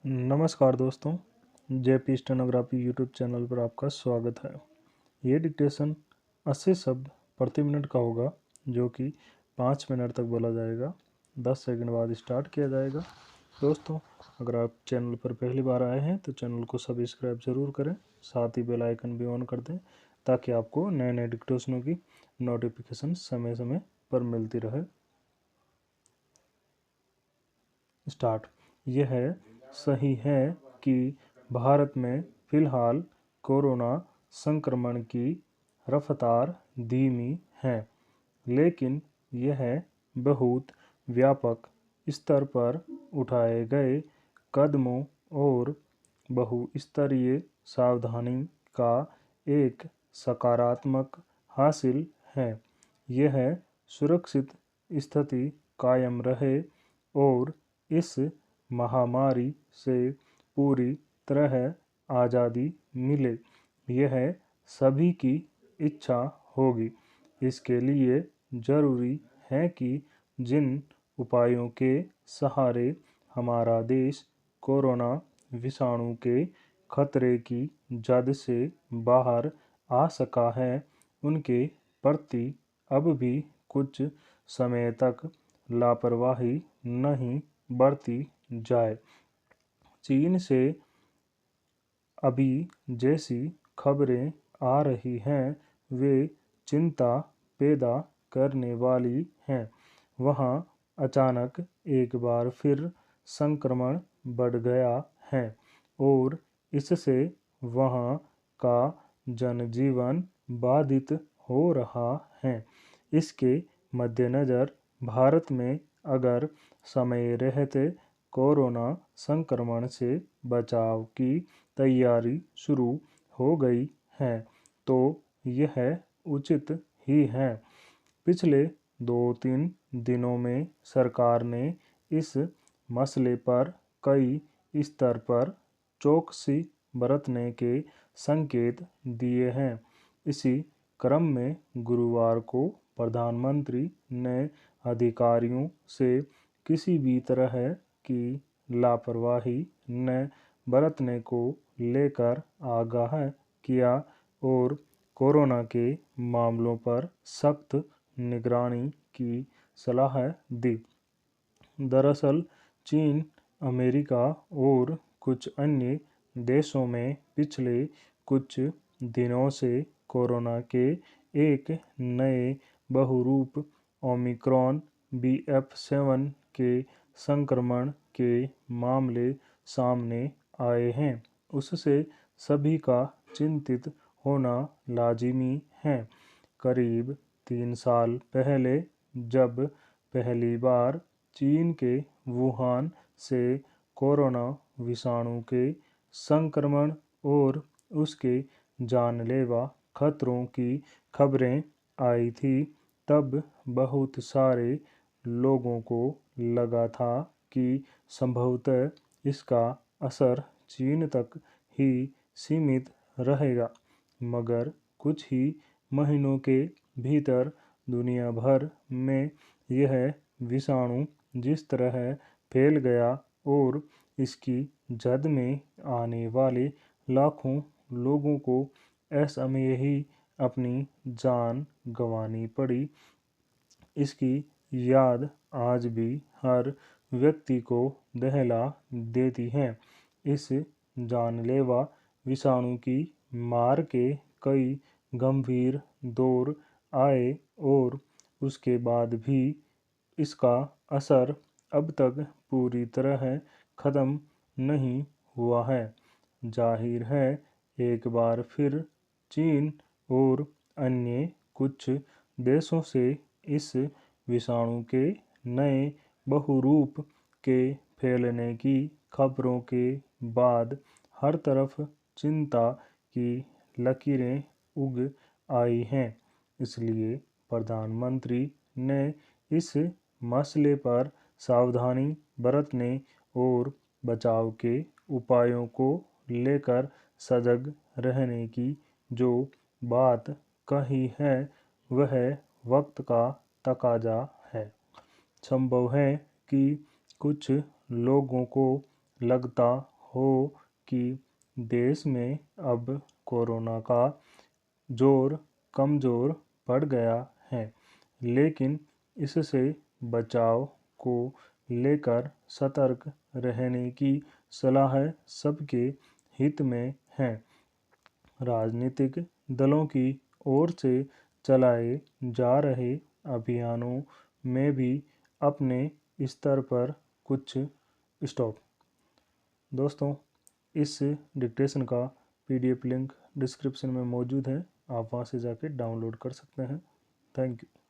नमस्कार दोस्तों, JP stenography YouTube channel पर आपका स्वागत है। ये डिक्टेशन 80 शब्द प्रति मिनट का होगा, जो कि 5 मिनट तक बोला जाएगा। 10 सेकंड बाद स्टार्ट किया जाएगा। दोस्तों, अगर आप चैनल पर पहली बार आए हैं तो चैनल को सब्सक्राइब ज़रूर करें, साथ ही बेल आइकन भी ऑन कर दें ताकि आपको नए नए डिक्टेशनों की नोटिफिकेशन समय समय पर मिलती रहे। स्टार्ट। यह सही है कि भारत में फिलहाल कोरोना संक्रमण की रफ्तार धीमी है, लेकिन यह बहुत व्यापक स्तर पर उठाए गए कदमों और बहुस्तरीय सावधानी का एक सकारात्मक हासिल है। यह सुरक्षित स्थिति कायम रहे और इस महामारी से पूरी तरह आज़ादी मिले, यह सभी की इच्छा होगी। इसके लिए ज़रूरी है कि जिन उपायों के सहारे हमारा देश कोरोना विषाणु के खतरे की जद से बाहर आ सका है, उनके प्रति अब भी कुछ समय तक लापरवाही नहीं बरती जाए। चीन से अभी जैसी खबरें आ रही हैं, वे चिंता पैदा करने वाली हैं। वहाँ अचानक एक बार फिर संक्रमण बढ़ गया है और इससे वहाँ का जनजीवन बाधित हो रहा है। इसके मद्देनज़र भारत में अगर समय रहते कोरोना संक्रमण से बचाव की तैयारी शुरू हो गई है, तो यह उचित ही है। पिछले 2-3 दिनों में सरकार ने इस मसले पर कई स्तर पर चौकसी बरतने के संकेत दिए हैं। इसी क्रम में गुरुवार को प्रधानमंत्री ने अधिकारियों से किसी भी तरह की लापरवाही न बरतने को लेकर आगाह किया और कोरोना के मामलों पर सख्त निगरानी की सलाह दी। दरअसल चीन, अमेरिका और कुछ अन्य देशों में पिछले कुछ दिनों से कोरोना के एक नए बहुरूप ओमिक्रॉन BF7 के संक्रमण के मामले सामने आए हैं। उससे सभी का चिंतित होना लाजिमी है। करीब 3 साल पहले जब पहली बार चीन के वुहान से कोरोना विषाणु के संक्रमण और उसके जानलेवा खतरों की खबरें आई थी, तब बहुत सारे लोगों को लगा था कि संभवतः इसका असर चीन तक ही सीमित रहेगा, मगर कुछ ही महीनों के भीतर दुनिया भर में यह विषाणु जिस तरह फैल गया और इसकी जद में आने वाले लाखों लोगों को असमय ही अपनी जान गंवानी पड़ी, इसकी याद आज भी हर व्यक्ति को दहला देती है। इस जानलेवा विषाणु की मार के कई गंभीर दौर आए और उसके बाद भी इसका असर अब तक पूरी तरह खत्म नहीं हुआ है। जाहिर है, एक बार फिर चीन और अन्य कुछ देशों से इस विषाणु के नए बहुरूप के फैलने की खबरों के बाद हर तरफ चिंता की लकीरें उग आई हैं। इसलिए प्रधानमंत्री ने इस मसले पर सावधानी बरतने और बचाव के उपायों को लेकर सजग रहने की जो बात कही है, वह वक्त का तकाजा है। संभव है कि कुछ लोगों को लगता हो कि देश में अब कोरोना का जोर कमज़ोर पड़ गया है, लेकिन इससे बचाव को लेकर सतर्क रहने की सलाह सबके हित में है। राजनीतिक दलों की ओर से चलाए जा रहे अभियानों में भी अपने स्तर पर कुछ स्टॉप। दोस्तों, इस डिक्टेशन का PDF लिंक डिस्क्रिप्शन में मौजूद है, आप वहां से जाके डाउनलोड कर सकते हैं। Thank you.